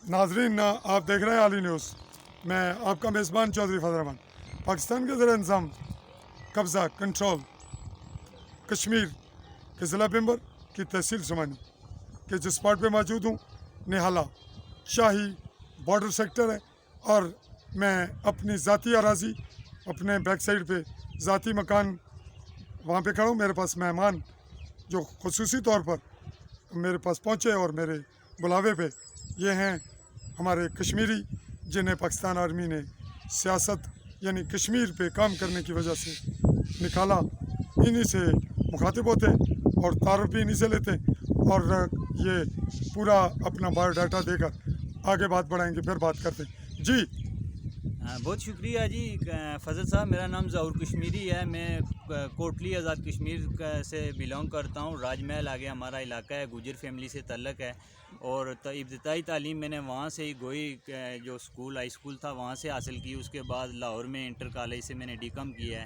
नाजरीन, आप देख रहे हैं आली न्यूज़। मैं आपका मेज़बान चौधरी फजल रहमान। पाकिस्तान के ज़र इंतज़ाम कब्ज़ा कंट्रोल कश्मीर के ज़िला बिम्बर की तहसील सुमानी के जिस स्पॉट पे मौजूद हूँ, निहाला शाही बॉर्डर सेक्टर है। और मैं अपनी ज़ाती अराज़ी, अपने बैक साइड पे ज़ाती मकान वहाँ पे खड़ा हूँ। मेरे पास मेहमान जो खुसूसी तौर पर मेरे पास पहुँचे और मेरे बुलावे पे, ये हैं हमारे कश्मीरी, जिन्हें पाकिस्तान आर्मी ने सियासत यानी कश्मीर पे काम करने की वजह से निकाला। इन्हीं से मुखातिब होते और तारुफ भी इन्हीं से लेते और ये पूरा अपना बायोडाटा देकर आगे बात बढ़ाएंगे, फिर बात करते हैं जी। बहुत शुक्रिया जी फजल साहब। मेरा नाम ज़हूर कश्मीरी है। मैं कोटली आज़ाद कश्मीर से बिलोंग करता हूँ। राजमहल आगे हमारा इलाका है, गुजर फैमिली से तल्लक है। और इब्तदाई तालीम मैंने वहाँ से ही गोई जो स्कूल हाई स्कूल था वहाँ से हासिल की। उसके बाद लाहौर में इंटर कॉलेज से मैंने डी.कॉम किया है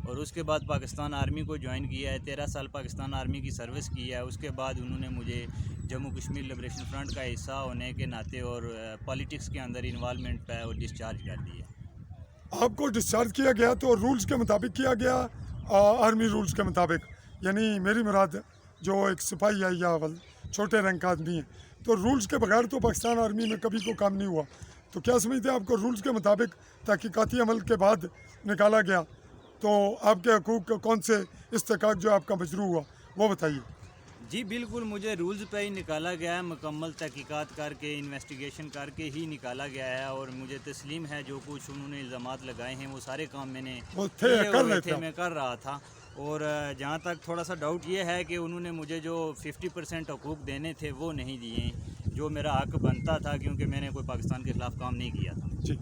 और उसके बाद पाकिस्तान आर्मी को ज्वाइन किया है। 13 साल पाकिस्तान आर्मी की सर्विस की है। उसके बाद उन्होंने मुझे जम्मू कश्मीर लिबरेशन फ्रंट का हिस्सा होने के नाते और पॉलिटिक्स के अंदर इन्वॉल्वमेंट पे और डिस्चार्ज कर दिया। आपको डिस्चार्ज किया गया तो रूल्स के मुताबिक किया गया, आर्मी रूल्स के मुताबिक, यानी मेरी मुराद जो एक सिपाही है या छोटे रैंक का आदमी है, तो रूल्स के बगैर तो पाकिस्तान आर्मी में कभी को काम नहीं हुआ। तो क्या समझते हैं आपको रूल्स के मुताबिक तहकीकाती अमल के बाद निकाला गया, तो आपके हकूक़ कौन से इस्तेकाक जो आपका मजरू हुआ वो बताइए। जी बिल्कुल, मुझे रूल्स पे ही निकाला गया है। मुकम्मल तहकीकात करके इन्वेस्टिगेशन करके ही निकाला गया है और मुझे तस्लीम है जो कुछ उन्होंने इल्ज़ामात लगाए हैं वो सारे काम मैंने मैं कर रहा था। और जहाँ तक थोड़ा सा डाउट ये है कि उन्होंने मुझे जो 50% हकूक़ देने थे वो नहीं दिए, जो मेरा हक बनता था, क्योंकि मैंने कोई पाकिस्तान के ख़िलाफ़ काम नहीं किया था जी।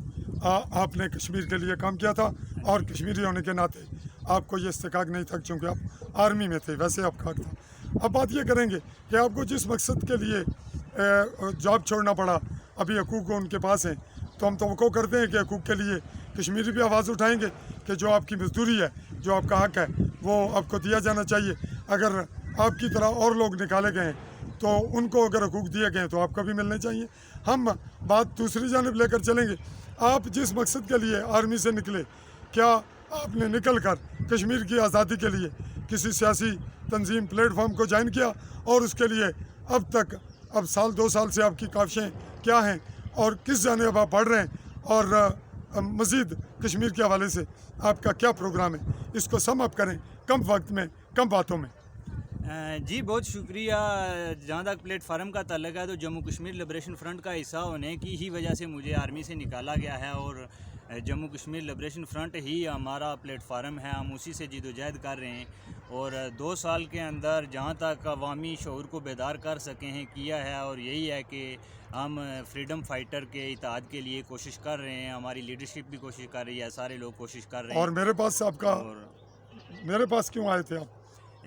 आपने कश्मीर के लिए काम किया था और कश्मीरी होने के नाते आपको ये इस्तेकाक नहीं था क्योंकि आप आर्मी में थे, वैसे आपका हक था। अब बात ये करेंगे कि आपको जिस मकसद के लिए जॉब छोड़ना पड़ा, अभी हकूक़ उनके पास हैं, तो हम तो करते हैं कि हकूक़ के लिए कश्मीरी भी आवाज़ उठाएंगे कि जो आपकी मजदूरी है, जो आपका हक है, वो आपको दिया जाना चाहिए। अगर आपकी तरह और लोग निकाले गए हैं तो उनको अगर हकूक़ दिए गए तो आपको भी मिलने चाहिए। हम बात दूसरी जानब लेकर चलेंगे। आप जिस मकसद के लिए आर्मी से निकले, क्या आपने निकल कर कश्मीर की आज़ादी के लिए किसी सियासी तंजीम प्लेटफॉर्म को ज्वाइन किया, और उसके लिए अब तक अब साल 2 साल से आपकी काविशें क्या हैं और किस जानिब आप बढ़ रहे हैं, और मज़ीद कश्मीर के हवाले से आपका क्या प्रोग्राम है, इसको सम अप करें कम वक्त में, कम बातों में। जी बहुत शुक्रिया। जहाँ तक प्लेटफार्म का ताल्लुक है तो जम्मू कश्मीर लिबरेशन फ्रंट का हिस्सा होने की ही वजह से मुझे आर्मी से निकाला गया है और जम्मू कश्मीर लिबरेशन फ्रंट ही हमारा प्लेटफार्म है। हम उसी से जिदोजहद कर रहे हैं और 2 साल के अंदर जहाँ तक अवामी शऊर को बेदार कर सके हैं किया है। और यही है कि हम फ्रीडम फाइटर के इत्तेहाद के लिए कोशिश कर रहे हैं, हमारी लीडरशिप भी कोशिश कर रही है, सारे लोग कोशिश कर रहे हैं। और मेरे पास आपका मेरे पास क्यों आए थे आप?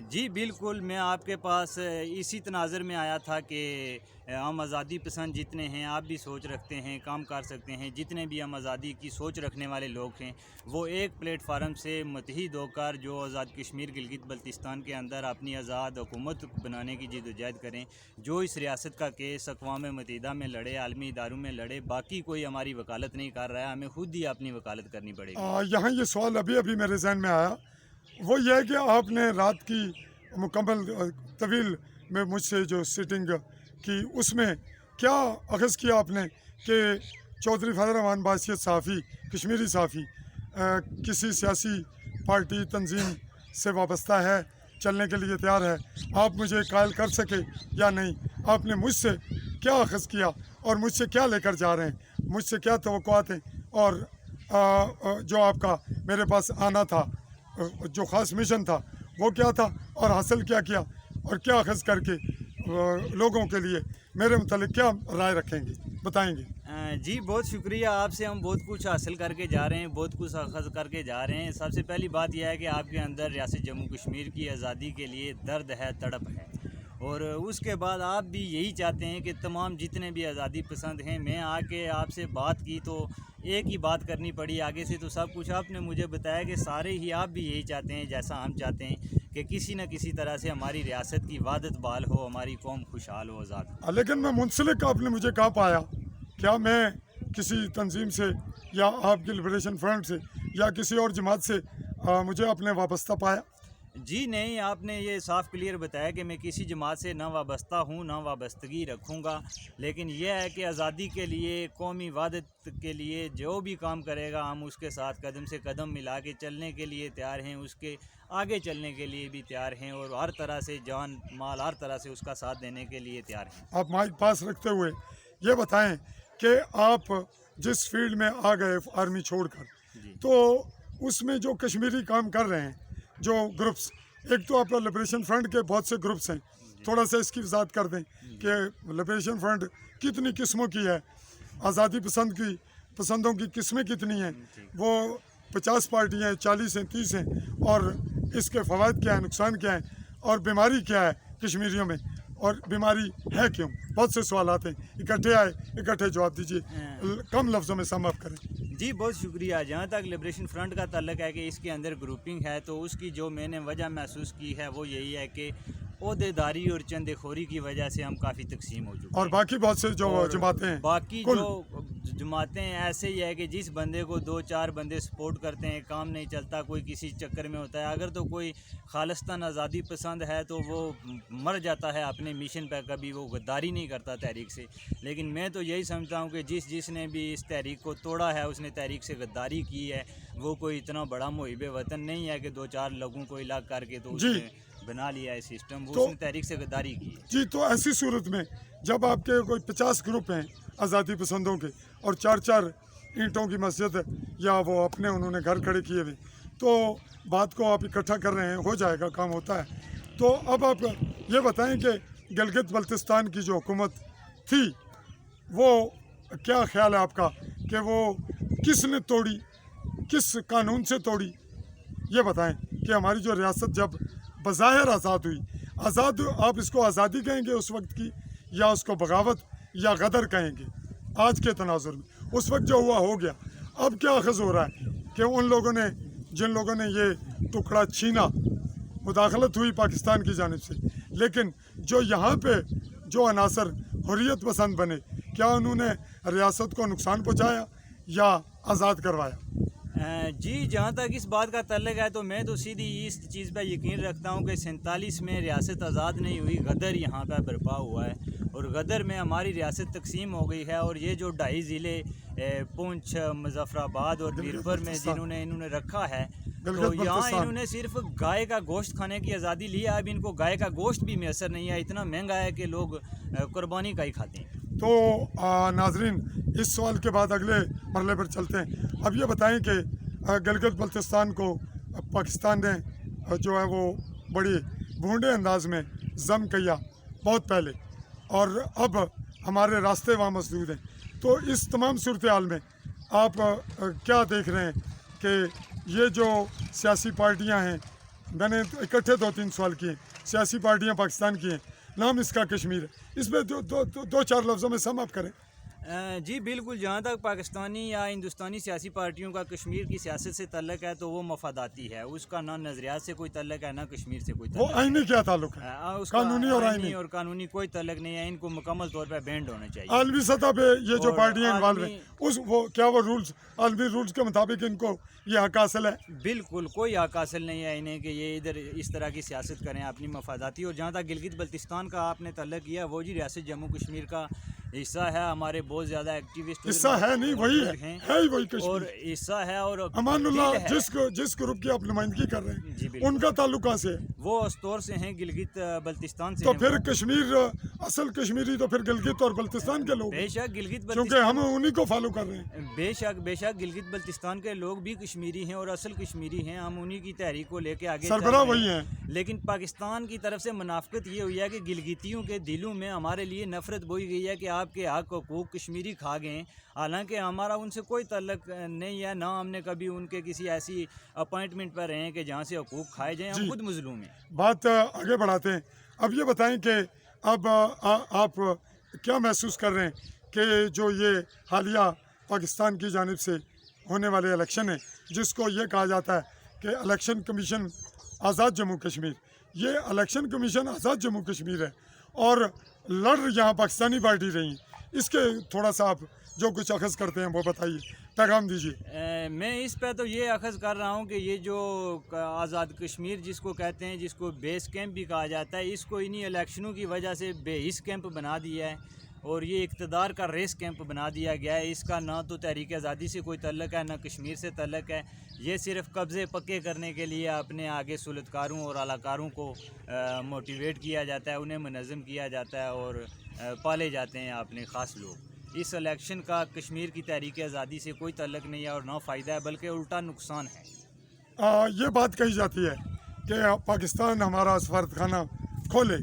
जी बिल्कुल, मैं आपके पास इसी तनाज़र में आया था कि हम आज़ादी पसंद जितने हैं, आप भी सोच रखते हैं, काम कर सकते हैं, जितने भी हम आज़ादी की सोच रखने वाले लोग हैं वो एक प्लेटफार्म से मुत्तहिद होकर जो आज़ाद कश्मीर गिलगित बल्तिस्तान के अंदर अपनी आज़ाद हुकूमत बनाने की जिदोजहद करें। जो इस रियासत का केस अक़वाम मुत्तहिदा में लड़े, आलमी इदारों में लड़े, बाकी कोई हमारी वकालत नहीं कर रहा है, हमें खुद ही अपनी वकालत करनी पड़ेगी। यहाँ ये सवाल अभी अभी मेरे जहन में आया, वो ये है कि आपने रात की मुकम्मल तवील में मुझसे जो सिटिंग की, उसमें क्या अखज़ किया आपने कि चौधरी फजल रहमान बासियत सहाफ़ी, कश्मीरी सहाफ़ी, किसी सियासी पार्टी तंजीम से वाबस्ता है, चलने के लिए तैयार है, आप मुझे कायल कर सके या नहीं? आपने मुझसे क्या अखज़ किया और मुझसे क्या लेकर जा रहे हैं, मुझसे क्या तवक्कुआत हैं, और जो आपका मेरे पास आना था, जो ख़ास मिशन था वो क्या था, और हासिल क्या किया, और क्या अखज़ करके लोगों के लिए मेरे मुतालिक क्या राय रखेंगे, बताएंगे। जी बहुत शुक्रिया। आपसे हम बहुत कुछ हासिल करके जा रहे हैं, बहुत कुछ अखज़ करके जा रहे हैं। सबसे पहली बात यह है कि आपके अंदर रियासत जम्मू कश्मीर की आज़ादी के लिए दर्द है, तड़प है, और उसके बाद आप भी यही चाहते हैं कि तमाम जितने भी आज़ादी पसंद हैं, मैं आके आपसे बात की तो एक ही बात करनी पड़ी, आगे से तो सब कुछ आपने मुझे बताया कि सारे ही आप भी यही चाहते हैं जैसा हम चाहते हैं कि किसी न किसी तरह से हमारी रियासत की वादत बहाल हो, हमारी कौम खुशहाल हो, आज़ाद हो। लेकिन मैं मुंसलिक आपने मुझे कहाँ पाया? क्या मैं किसी तंजीम से या आपके लिबरेशन फ्रंट से या किसी और जमात से मुझे अपने वाबस्ता पाया? जी नहीं, आपने ये साफ़ क्लियर बताया कि मैं किसी जमात से ना वाबस्ता हूँ, ना वाबस्तगी रखूँगा, लेकिन यह है कि आज़ादी के लिए, कौमी वहदत के लिए जो भी काम करेगा हम उसके साथ कदम से कदम मिला के चलने के लिए तैयार हैं, उसके आगे चलने के लिए भी तैयार हैं और हर तरह से जान माल हर तरह से उसका साथ देने के लिए तैयार हैं। आप माइक पास रखते हुए ये बताएं कि आप जिस फील्ड में आ गए आर्मी छोड़कर, जी। तो उसमें जो कश्मीरी काम कर रहे हैं, जो ग्रुप्स, एक तो आपका लिबरेशन फ्रंट के बहुत से ग्रुप्स हैं, थोड़ा सा इसकी वजाहत कर दें कि लिबरेशन फ्रंट कितनी किस्मों की है, आज़ादी पसंदों की किस्में कितनी हैं, वो 50 पार्टियाँ हैं, 40 हैं, 30 हैं, और इसके फ़वाइद क्या है, नुकसान क्या है, और बीमारी क्या है कश्मीरियों में, और बीमारी है क्यों? बहुत से सवाल आते हैं, इकट्ठे आए, इकट्ठे जवाब दीजिए, कम लफ्ज़ों में सम अप करें। जी बहुत शुक्रिया। जहाँ तक लिबरेशन फ्रंट का ताल्लुक है कि इसके अंदर ग्रुपिंग है, तो उसकी जो मैंने वजह महसूस की है वो यही है कि ओहदेदारी और चंदेखोरी की वजह से हम काफ़ी तकसीम हो चुके हैं। और बाकी बहुत से जो और जमातें हैं, बाकी कुल जो जमातें ऐसे ही है कि जिस बंदे को 2-4 बंदे सपोर्ट करते हैं, काम नहीं चलता, कोई किसी चक्कर में होता है। अगर तो कोई खालिस्तान आज़ादी पसंद है तो वो मर जाता है अपने मिशन पर, कभी वो गद्दारी नहीं करता तहरीक से। लेकिन मैं तो यही समझता हूँ कि जिसने भी इस तहरीक को तोड़ा है उसने तहरीक से गद्दारी की है। वो कोई इतना बड़ा मुहिब वतन नहीं है कि 2-4 लोगों को इलाक करके तो उसने बना लिया है सिस्टम, वो तो उसने तहरीक से गद्दारी की है। जी, तो ऐसी सूरत में जब आपके कोई 50 ग्रुप हैं आज़ादी पसंदों के, और 4-4 ईंटों की मस्जिद या वो अपने उन्होंने घर खड़े किए हुए, तो बात को आप इकट्ठा कर रहे हैं, हो जाएगा, काम होता है। तो अब आप ये बताएं कि गिलगित बल्तिस्तान की जो हुकूमत थी, वो क्या ख्याल है आपका कि वो किसने तोड़ी, किस कानून से तोड़ी? ये बताएं कि हमारी जो रियासत जब बज़ाहिर आज़ाद हुई, आज़ाद, आप इसको आज़ादी कहेंगे उस वक्त की, या उसको बगावत या गदर कहेंगे आज के तनाजुर में? उस वक्त जो हुआ हो गया, अब क्या अखज़ हो रहा है कि उन लोगों ने, जिन लोगों ने ये टुकड़ा छीना, मुदाखलत हुई पाकिस्तान की जानिब से, लेकिन जो यहाँ पे जो अनासर हुर्रियत पसंद बने, क्या उन्होंने रियासत को नुकसान पहुँचाया या आज़ाद करवाया? जी जहाँ तक इस बात का तल्लक है तो मैं तो सीधी इस चीज़ पर यकीन रखता हूँ कि 47 में रियासत आज़ाद नहीं हुई, गदर यहाँ पर बर्पा हुआ है और गदर में हमारी रियासत तकसीम हो गई है। और ये जो 2.5 ज़िले पुंछ, मुजफ्फराबाद और बीरपुर में जिन्होंने इन्होंने रखा है, तो यहाँ इन्होंने सिर्फ गाय का गोश्त खाने की आज़ादी ली है। अब इनको गाय का गोश्त भी मैसर नहीं है, इतना महंगा है कि लोग कुर्बानी का ही खाते हैं। तो नाजरीन, इस सवाल के बाद अगले मरले पर चलते हैं। अब ये बताएं कि गिलगित बल्तिस्तान को पाकिस्तान ने जो है वो बड़ी भूंडे अंदाज में जम किया बहुत पहले, और अब हमारे रास्ते वहाँ मौजूद हैं। तो इस तमाम सूरत हाल में आप क्या देख रहे हैं कि ये जो सियासी पार्टियाँ हैं, मैंने इकट्ठे 2-3 सवाल किए, सियासी पार्टियाँ पाकिस्तान की हैं, नाम इसका कश्मीर है, इसमें दो चार लफ्ज़ों में सम अप करें। जी बिल्कुल। जहाँ तक पाकिस्तानी या हिंदुस्तानी सियासी पार्टियों का कश्मीर की सियासत से तल्लक है तो वो मफादाती है, उसका ना नज़रियात से कोई तल्लक है ना कश्मीर से कोई वो तल्लक आईनी क्या ताल्लुक है? उसका कानूनी और आईनी और कानूनी कोई तल्लक नहीं है। इनको मुकम्मल तौर पर बैंड होना चाहिए। आलमी सतह पे ये जो और पार्टियाँ इन्वॉल्व हैं, उस वो क्या वो रूल्स, आलमी रूल्स के मुताबिक इनको ये हक हासिल है? बिल्कुल कोई हक हासिल नहीं है इन्हें कि ये इधर इस तरह की सियासत करें अपनी मफादाती। और जहाँ तक गिलगित बल्तिस्तान का आपने तल्लक किया, वो जी रियासत जम्मू कश्मीर का हिस्सा है। हमारे बहुत ज़्यादा एक्टिविस्ट हिस्सा है नहीं, वही है ही वही कश्मीर, और हिस्सा है। और अमानुल्लाह जिस ग्रुप की आप नुमाइंदगी कर रहे हैं, उनका ताल्लुक कहाँ से है? वो अस्तौर से हैं, गिलगित बल्तिस्तान से। तो फिर कश्मीर, असल कश्मीरी तो फिर गिलगित और बल्तिस्तान के लोग, बेशक गिलगित क्योंकि हम उन्हीं को फॉलो कर रहे हैं। बेशक गिलगित बल्तिस्तान के लोग भी कश्मीरी हैं और असल कश्मीरी हैं, हम उन्हीं की तहरीक को लेके आगे सरबराह वही हैं। लेकिन पाकिस्तान की तरफ से मुनाफिकत ये हुई है कि गिलगितियों के दिलों में हमारे लिए नफरत बोई गई है कि आपके हक हकूक कश्मीरी खा गए। हालांकि हमारा उनसे कोई तल्लक नहीं है, ना हमने कभी उनके किसी ऐसी अपॉइंटमेंट पर रहे हैं कि जहाँ से हकूक खाए जाएं। हम खुद मजलूम हैं। बात आगे बढ़ाते हैं। अब ये बताएं कि अब आप क्या महसूस कर रहे हैं कि जो ये हालिया पाकिस्तान की जानिब से होने वाले इलेक्शन है, जिसको ये कहा जाता है कि इलेक्शन कमीशन आज़ाद जम्मू कश्मीर, ये इलेक्शन कमीशन आज़ाद जम्मू कश्मीर है और लड़ यहाँ पाकिस्तानी पार्टी रही, इसके थोड़ा सा आप जो कुछ अखज़ करते हैं वो बताइए, पैगाम दीजिए। मैं इस पे तो ये अखज़ कर रहा हूँ कि ये जो आज़ाद कश्मीर जिसको कहते हैं, जिसको बेस कैंप भी कहा जाता है, इसको इन्हीं इलेक्शनों की वजह से बेहिस कैंप बना दिया है और ये इक़्तिदार का रेस कैंप बना दिया गया है। इसका ना तो तहरीक आज़ादी से कोई तल्लक है, ना कश्मीर से तल्लक है। ये सिर्फ़ कब्ज़े पक्के करने के लिए अपने आगे सुलतकारों और आलाकारों को मोटिवेट किया जाता है, उन्हें मुनज़्ज़म किया जाता है और पाले जाते हैं अपने ख़ास लोग। इस इलेक्शन का कश्मीर की तहरीक आज़ादी से कोई तल्लक नहीं है और ना फ़ायदा है, बल्कि उल्टा नुकसान है। ये बात कही जाती है कि पाकिस्तान हमारा सफारतखाना खोले,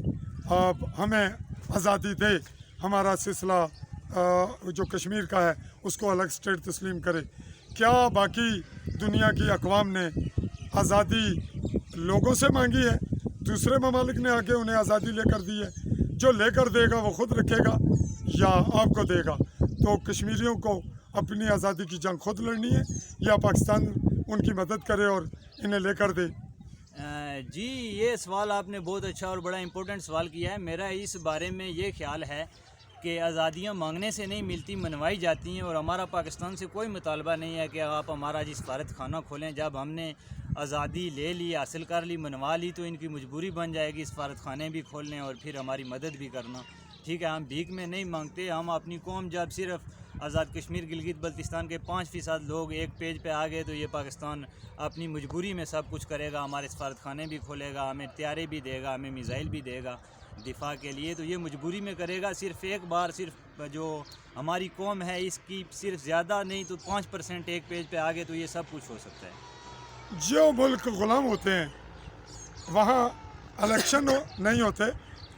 हमें आज़ादी दे, हमारा सिलसिला जो कश्मीर का है उसको अलग स्टेट तस्लीम करे। क्या बाकी दुनिया की अक़वाम ने आज़ादी लोगों से मांगी है? दूसरे ममालिक ने आके उन्हें आज़ादी लेकर दी है? जो लेकर देगा वो ख़ुद रखेगा या आपको देगा? तो कश्मीरियों को अपनी आज़ादी की जंग खुद लड़नी है या पाकिस्तान उनकी मदद करे और इन्हें लेकर दे? जी, ये सवाल आपने बहुत अच्छा और बड़ा इम्पोर्टेंट सवाल किया है। मेरा इस बारे में ये ख्याल है कि आज़ादियाँ मांगने से नहीं मिलती, मनवाई जाती हैं और हमारा पाकिस्तान से कोई मुतालबा नहीं है कि आप हमारा जी सफारत खाना खोलें। जब हमने आज़ादी ले ली, हासिल कर ली, मनवा ली, तो इनकी मजबूरी बन जाएगी सफारत खाने भी खोलने और फिर हमारी मदद भी करना। ठीक है, हम भीख में नहीं मांगते। हम अपनी कौम जब सिर्फ आज़ाद कश्मीर गिलगित बल्तिस्तान के 5% लोग एक पेज पे आ गए तो ये पाकिस्तान अपनी मजबूरी में सब कुछ करेगा, हमारे सफारत खाने भी खोलेगा, हमें तैयारे भी देगा, हमें मिसाइल भी देगा दिफा के लिए। तो ये मजबूरी में करेगा। सिर्फ एक बार सिर्फ जो हमारी कौम है इसकी सिर्फ ज़्यादा नहीं तो 5% एक पेज पे आ गए तो ये सब कुछ हो सकता है। जो मुल्क ग़ुलाम होते हैं वहाँ इलेक्शन नहीं होते,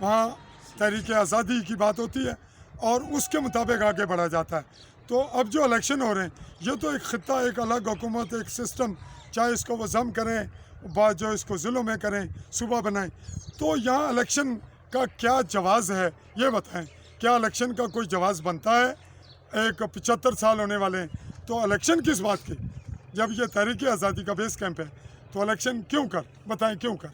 वहाँ तहरीक आज़ादी की बात होती है और उसके मुताबिक आगे बढ़ा जाता है। तो अब जो इलेक्शन हो रहे हैं ये तो एक ख़ित्ता, एक अलग हुकूमत, एक सिस्टम, चाहे इसको वो ज़म करें, बाद जो इसको ज़िलों में करें, सूबा बनाएं, तो यहाँ इलेक्शन का क्या जवाज़ है ये बताएं। क्या इलेक्शन का कोई जवाज़ बनता है? एक 75 साल होने वाले हैं तो इलेक्शन किस बात की? जब ये तहरीक आज़ादी का बेस कैंप है तो इलेक्शन क्यों कर? बताएं क्यों कर?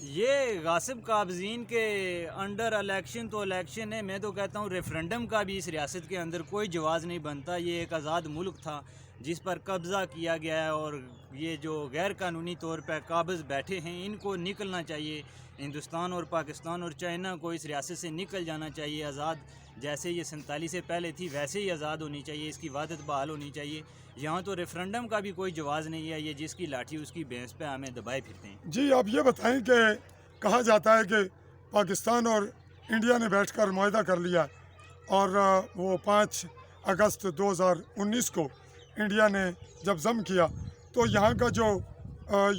ये गासिब काबजीन के अंडर इलेक्शन तो इलेक्शन है। मैं तो कहता हूँ रेफरेंडम का भी इस रियासत के अंदर कोई जवाज़ नहीं बनता। ये एक आज़ाद मुल्क था जिस पर कब्ज़ा किया गया है और ये जो गैर कानूनी तौर पर काबिज़ बैठे हैं इनको निकलना चाहिए। हिंदुस्तान और पाकिस्तान और चाइना को इस रियासत से निकल जाना चाहिए। आज़ाद जैसे ये 47 से पहले थी वैसे ही आज़ाद होनी चाहिए, इसकी वादत बहाल होनी चाहिए। यहाँ तो रेफरेंडम का भी कोई जवाज़ नहीं है। ये जिसकी लाठी उसकी भैंस पे हमें दबाए फिरते हैं। जी, आप ये बताएं कि कहा जाता है कि पाकिस्तान और इंडिया ने बैठकर मुआहदा कर लिया और वो 5 अगस्त 2019 को इंडिया ने जब ज़म किया तो यहाँ का जो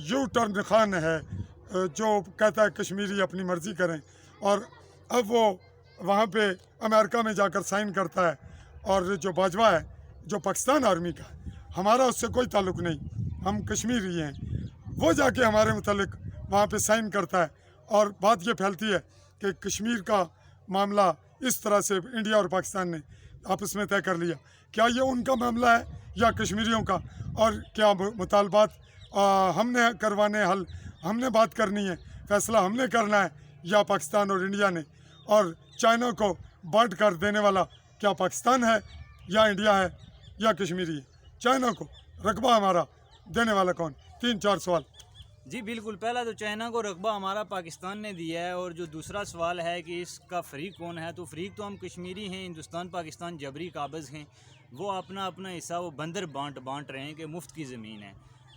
यू टर्न खान है जो कहता है कश्मीरी अपनी मर्ज़ी करें, और अब वो वहाँ पे अमेरिका में जाकर साइन करता है। और जो बाजवा है जो पाकिस्तान आर्मी का है, हमारा उससे कोई ताल्लुक़ नहीं, हम कश्मीरी हैं, वो जाके हमारे मुतालिक वहाँ पे साइन करता है और बात ये फैलती है कि कश्मीर का मामला इस तरह से इंडिया और पाकिस्तान ने आपस में तय कर लिया। क्या ये उनका मामला है या कश्मीरियों का? और क्या मुतालबात हमने करवाने, हल हमने बात करनी है, फैसला हमने करना है या पाकिस्तान और इंडिया ने? और चाइना को बांट कर देने वाला क्या पाकिस्तान है या इंडिया है या कश्मीरी है? चाइना को रकबा हमारा देने वाला कौन? 3-4 सवाल। जी बिल्कुल, पहला तो चाइना को रकबा हमारा पाकिस्तान ने दिया है और जो दूसरा सवाल है कि इसका फ़रीक कौन है, तो फ़रीक तो हम कश्मीरी हैं। हिंदुस्तान पाकिस्तान जबरी काबज़ हैं, वो अपना अपना हिस्सा वो बंदर बांट रहे हैं कि मुफ्त की ज़मीन है।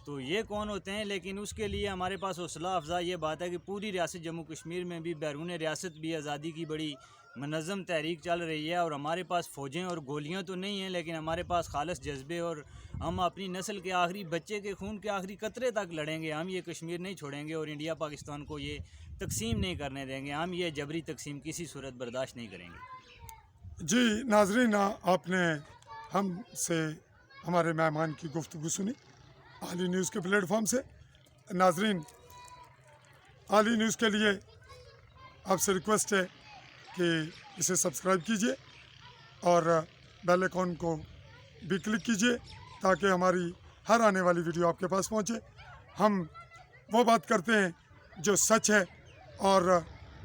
तो ये कौन होते हैं? लेकिन उसके लिए हमारे पास हौसला अफजा ये बात है कि पूरी रियासत जम्मू कश्मीर में भी, बैरून रियासत भी आज़ादी की बड़ी मनज़्ज़म तहरीक चल रही है और हमारे पास फ़ौजें और गोलियां तो नहीं हैं, लेकिन हमारे पास खालिस जज्बे और हम अपनी नस्ल के आखिरी बच्चे के खून के आखिरी कतरे तक लड़ेंगे। हम ये कश्मीर नहीं छोड़ेंगे और इंडिया पाकिस्तान को ये तकसीम नहीं करने देंगे। हम ये जबरी तकसीम किसी सूरत बर्दाश्त नहीं करेंगे। जी नाजरीन, आपने हमसे हमारे मेहमान की गुफ्तगू सुनी आली न्यूज़ के प्लेटफॉर्म से। नाजरीन, आली न्यूज़ के लिए आपसे रिक्वेस्ट है कि इसे सब्सक्राइब कीजिए और बेल आइकॉन को भी क्लिक कीजिए ताकि हमारी हर आने वाली वीडियो आपके पास पहुंचे। हम वो बात करते हैं जो सच है और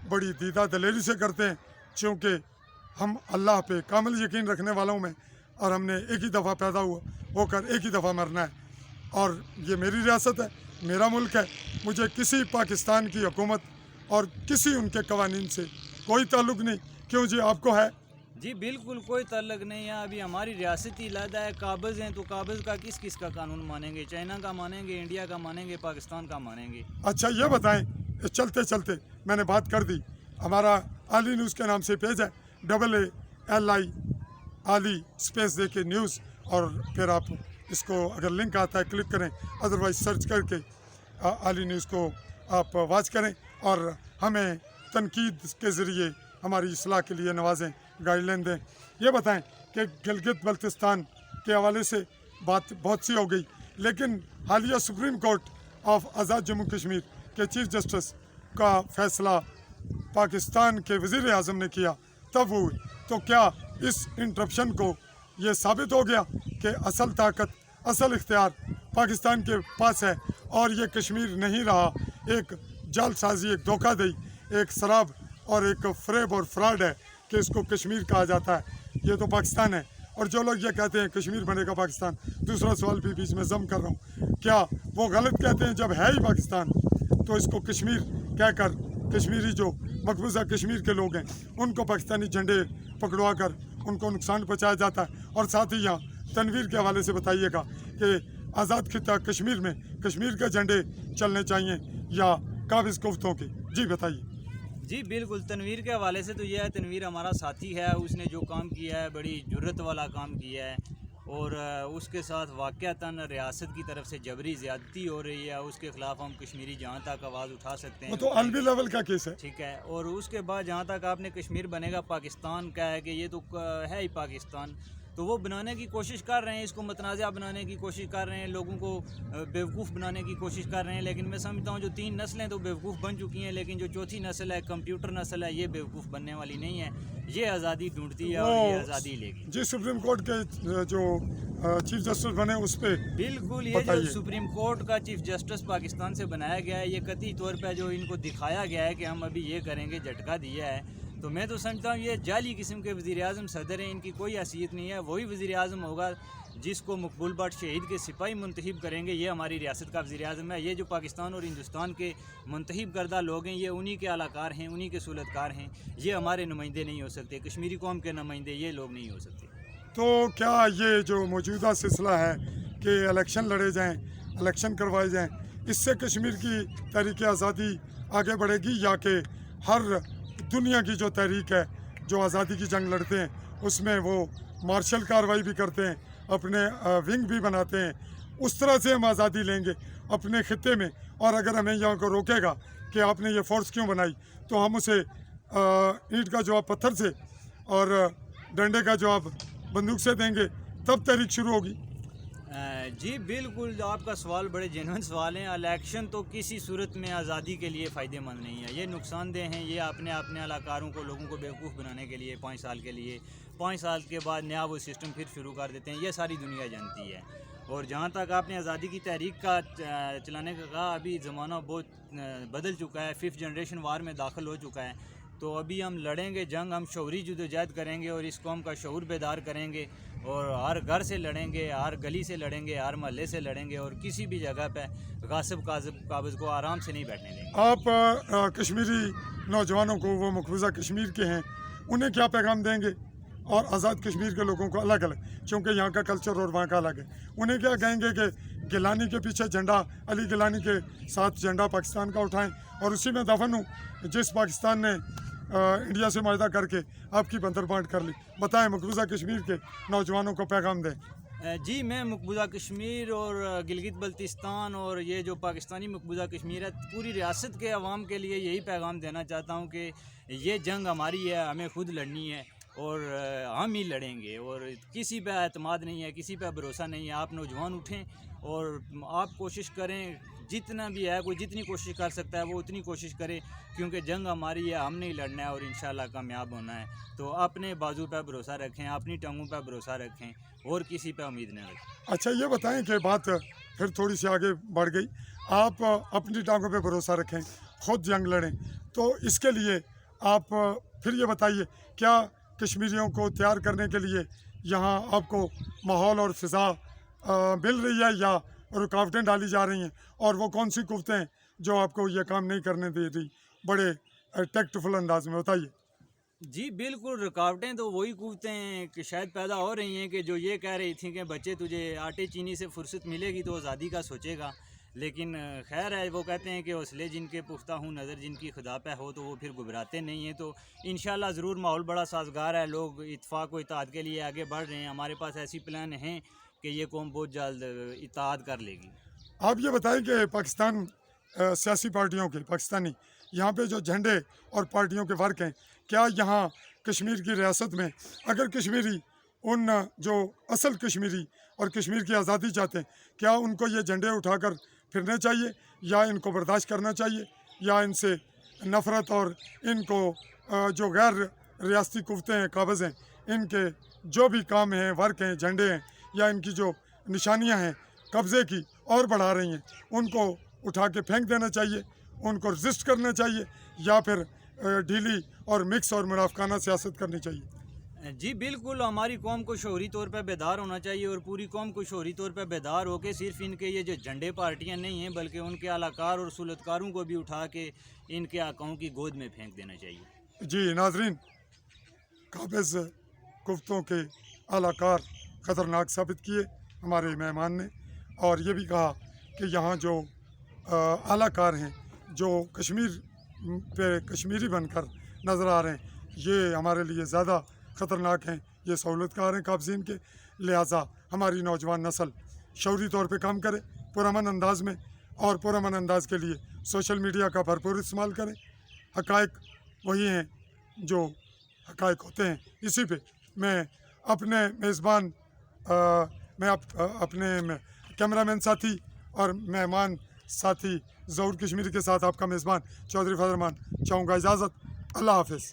बड़ी दीदा दलेरी से करते हैं, क्योंकि हम अल्लाह पे कामिल यकीन रखने वालों में, और हमने एक ही दफ़ा पैदा होकर एक ही दफ़ा मरना है, और ये मेरी रियासत है, मेरा मुल्क है। मुझे किसी पाकिस्तान की हुकूमत और किसी उनके कवानीन से कोई ताल्लुक़ नहीं। क्यों जी, आपको है? जी बिल्कुल कोई ताल्लुक नहीं है। अभी हमारी रियासत ही अलग है, काबज़ हैं, तो काबज़ का किस किस का कानून मानेंगे? चाइना का मानेंगे, इंडिया का मानेंगे, पाकिस्तान का मानेंगे? अच्छा ये बताएं, चलते चलते मैंने बात कर दी, हमारा आली न्यूज़ के नाम से पेज है, AALI आली स्पेस दे के न्यूज़, और फिर आप इसको अगर लिंक आता है क्लिक करें, अदरवाइज सर्च करके आली न्यूज़ को आप वॉच करें, और हमें तनकीद के ज़रिए हमारी इस्लाह के लिए नवाजें, गाइडलाइन दें। ये बताएं कि गिलगित बल्तिस्तान के हवाले से बात बहुत सी हो गई, लेकिन हालिया सुप्रीम कोर्ट ऑफ आज़ाद जम्मू कश्मीर के चीफ जस्टिस का फैसला पाकिस्तान के वज़ीर आज़म ने किया तब हुई, तो क्या इस इंटरप्शन को ये साबित हो गया कि असल ताकत, असल इख्तियार पाकिस्तान के पास है, और ये कश्मीर नहीं रहा एक जालसाजी, एक धोखाधड़ी, एक शराब और एक फ्रेब और फ्रॉड है कि इसको कश्मीर कहा जाता है? ये तो पाकिस्तान है। और जो लोग ये कहते हैं कश्मीर बनेगा पाकिस्तान, दूसरा सवाल भी बीच में जम कर रहा हूँ, क्या वो गलत कहते हैं? जब है ही पाकिस्तान तो इसको कश्मीर कहकर कश्मीरी जो मकबूजा कश्मीर के लोग हैं उनको पाकिस्तानी झंडे पकड़वा कर उनको नुकसान पहुँचाया जाता है। और साथ ही यहाँ तनवीर के हवाले से बताइएगा कि आज़ाद खिता कश्मीर में कश्मीर के झंडे चलने चाहिए या काबिज़ कुफ्तों के? जी बताइए। जी बिल्कुल, तनवीर के हवाले से तो यह है, तनवीर हमारा साथी है, उसने जो काम किया है बड़ी जुर्रत वाला काम किया है, और उसके साथ वाक़यातन रियासत की तरफ से जबरी ज़्यादती हो रही है, उसके ख़िलाफ़ हम कश्मीरी जहाँ तक आवाज़ उठा सकते हैं। वो तो आलमी लेवल का केस है। ठीक है, और उसके बाद जहाँ तक आपने कश्मीर बनेगा पाकिस्तान का है कि ये तो है ही पाकिस्तान, तो वो बनाने की कोशिश कर रहे हैं, इसको मतनाज़ा बनाने की कोशिश कर रहे हैं, लोगों को बेवकूफ़ बनाने की कोशिश कर रहे हैं। लेकिन मैं समझता हूँ जो 3 नस्लें तो बेवकूफ़ बन चुकी हैं, लेकिन जो चौथी नस्ल है, कंप्यूटर नस्ल है, ये बेवकूफ़ बनने वाली नहीं है, ये आज़ादी ढूंढती है और ये आज़ादी लेगी। जी सुप्रीम कोर्ट के जो चीफ जस्टिस बने उस पर बिल्कुल, ये जो सुप्रीम कोर्ट का चीफ जस्टिस पाकिस्तान से बनाया गया है, ये कतई तौर पर जो इनको दिखाया गया है कि हम अभी ये करेंगे, झटका दिया है, तो मैं तो समझता हूँ ये जाली किस्म के वज़ीर आज़म सदर हैं, इनकी कोई हैसियत नहीं है। वही वज़ीर आज़म होगा जिसको मकबूल भट्ट शहीद के सिपाही मुंतखब करेंगे, ये हमारी रियासत का वज़ीर आज़म है। ये जो पाकिस्तान और हिंदुस्तान के मुंतखब करदा लोग हैं, ये उन्हीं के अलाकार हैं, उन्हीं के सुलतकार हैं, ये हमारे नुमाइंदे नहीं हो सकते, कश्मीरी कौम के नुमाइंदे ये लोग नहीं हो सकते। तो क्या ये जो मौजूदा सिलसिला है कि इलेक्शन लड़े जाएँ, इलेक्शन करवाए जाएँ, इससे कश्मीर की तहरीक आज़ादी आगे बढ़ेगी, या कि हर दुनिया की जो तहरीक है, जो आज़ादी की जंग लड़ते हैं, उसमें वो मार्शल कार्रवाई भी करते हैं, अपने विंग भी बनाते हैं, उस तरह से हम आज़ादी लेंगे अपने खित्ते में? और अगर हमें यहाँ को रोकेगा कि आपने ये फ़ोर्स क्यों बनाई, तो हम उसे ईंट का जवाब पत्थर से और डंडे का जवाब बंदूक से देंगे, तब तहरीक शुरू होगी। जी बिल्कुल, आपका सवाल बड़े जेन्युइन सवाल हैं। इलेक्शन तो किसी सूरत में आज़ादी के लिए फ़ायदेमंद नहीं है, ये नुकसानदेह हैं। ये अपने अलाकारों को, लोगों को बेवकूफ़ बनाने के लिए 5 साल के लिए, 5 साल के बाद नया वो सिस्टम फिर शुरू कर देते हैं, ये सारी दुनिया जानती है। और जहाँ तक आपने आज़ादी की तहरीक का चलाने का कहा, अभी ज़माना बहुत बदल चुका है, 5th जनरेशन वार में दाखिल हो चुका है, तो अभी हम लड़ेंगे जंग, हम शौरी जदोजहद करेंगे और इस कौम का शऊर बेदार करेंगे, और हर घर से लड़ेंगे, हर गली से लड़ेंगे, हर महल्ले से लड़ेंगे, और किसी भी जगह पे गासिब काबिज़ को आराम से नहीं बैठने देंगे। आप कश्मीरी नौजवानों को, वो मकबूजा कश्मीर के हैं, उन्हें क्या पैगाम देंगे? और आज़ाद कश्मीर के लोगों को अलग अलग, क्योंकि यहाँ का कल्चर और वहाँ का अलग है, उन्हें क्या कहेंगे कि गिलानी के पीछे झंडा, अली गिलानी के साथ झंडा पाकिस्तान का उठाएं और उसी में दफन हूँ जिस पाकिस्तान ने इंडिया से माहिदा करके आपकी बंदर बांट कर ली? बताएं, मकबूजा कश्मीर के नौजवानों को पैगाम दें। जी, मैं मकबूजा कश्मीर और गिलगित बल्तिस्तान और ये जो पाकिस्तानी मकबूजा कश्मीर है, पूरी रियासत के अवाम के लिए यही पैगाम देना चाहता हूँ कि ये जंग हमारी है, हमें खुद लड़नी है और हम ही लड़ेंगे, और किसी पे एतमाद नहीं है, किसी पे भरोसा नहीं है। आप नौजवान उठें और आप कोशिश करें, जितना भी है, कोई जितनी कोशिश कर सकता है वो उतनी कोशिश करे, क्योंकि जंग हमारी है, हमने ही लड़ना है और इंशाल्लाह कामयाब होना है। तो अपने बाजू पे भरोसा रखें, अपनी टांगों पे भरोसा रखें और किसी पे उम्मीद न रखें। अच्छा ये बताएं कि बात फिर थोड़ी सी आगे बढ़ गई, आप अपनी टांगों पे भरोसा रखें, खुद जंग लड़ें, तो इसके लिए आप फिर ये बताइए, क्या कश्मीरियों को तैयार करने के लिए यहाँ आपको माहौल और फ़िज़ा मिल रही है या रुकावटें डाली जा रही हैं, और वो कौन सी कुव्वतें हैं जो आपको ये काम नहीं करने दे रही? बड़े टेक्टफुल अंदाज में बताइए। जी बिल्कुल, रुकावटें तो वही कुव्वतें हैं कि शायद पैदा हो रही हैं कि जो ये कह रही थी कि बच्चे तुझे आटे चीनी से फुर्सत मिलेगी तो आज़ादी का सोचेगा, लेकिन खैर है, वो कहते हैं कि हौसले जिनके पुख्ता हूँ, नज़र जिनकी खुदा पे हो, तो वो फिर घबराते नहीं हैं। तो इंशाल्लाह ज़रूर माहौल बड़ा साजगार है, लोग इत्तेफाक व इत्तेहाद के लिए आगे बढ़ रहे हैं। हमारे पास ऐसी प्लान हैं कि ये कौम बहुत जल्द इत्तेहाद कर लेगी। आप ये बताएं कि पाकिस्तान सियासी पार्टियों के, पाकिस्तानी यहाँ पे जो झंडे और पार्टियों के फ़र्क हैं, क्या यहाँ कश्मीर की रियासत में अगर कश्मीरी उन जो असल कश्मीरी और कश्मीर की आज़ादी चाहते हैं, क्या उनको ये झंडे उठाकर फिरने चाहिए, या इनको बर्दाश्त करना चाहिए, या इनसे नफ़रत और इनको जो गैर रियासती कुव्वतें हैं, काबज़ हैं, इनके जो भी काम हैं, वर्क हैं, झंडे हैं, या इनकी जो निशानियां हैं कब्ज़े की और बढ़ा रही हैं, उनको उठा के फेंक देना चाहिए, उनको रजिस्ट करना चाहिए, या फिर ढीली और मिक्स और मुनाफिकाना सियासत करनी चाहिए? जी बिल्कुल, हमारी कौम को शौहरी तौर पर बेदार होना चाहिए, और पूरी कौम को शौहरी तौर पर बेदार होकर सिर्फ इनके ये जो झंडे पार्टियां नहीं हैं, बल्कि उनके आलाकार और सुलतकारों को भी उठा के इनके आकाओं की गोद में फेंक देना चाहिए। जी नाजरीन, काबिज़ कुव्वतों के आलाकार ख़तरनाक साबित किए हमारे मेहमान ने, और ये भी कहा कि यहाँ जो आलाकार हैं, जो कश्मीर पे कश्मीरी बनकर नज़र आ रहे हैं, ये हमारे लिए ज़्यादा ख़तरनाक हैं, ये सहूलतकार हैं काबज़ीन के। लिहाजा हमारी नौजवान नस्ल शौरी तौर पे काम करे पुरअमन अंदाज में, और पुरअमन अंदाज के लिए सोशल मीडिया का भरपूर इस्तेमाल करें। हक़ाइक़ वही हैं जो हक़ाइक़ होते हैं। इसी पे मैं अपने मेज़बान अपने कैमरामैन साथी और मेहमान साथी ज़हूर कश्मीरी के साथ आपका मेज़बान चौधरी फजल रहमान चाहूँगा इजाज़त। अल्लाह हाफ़िज़।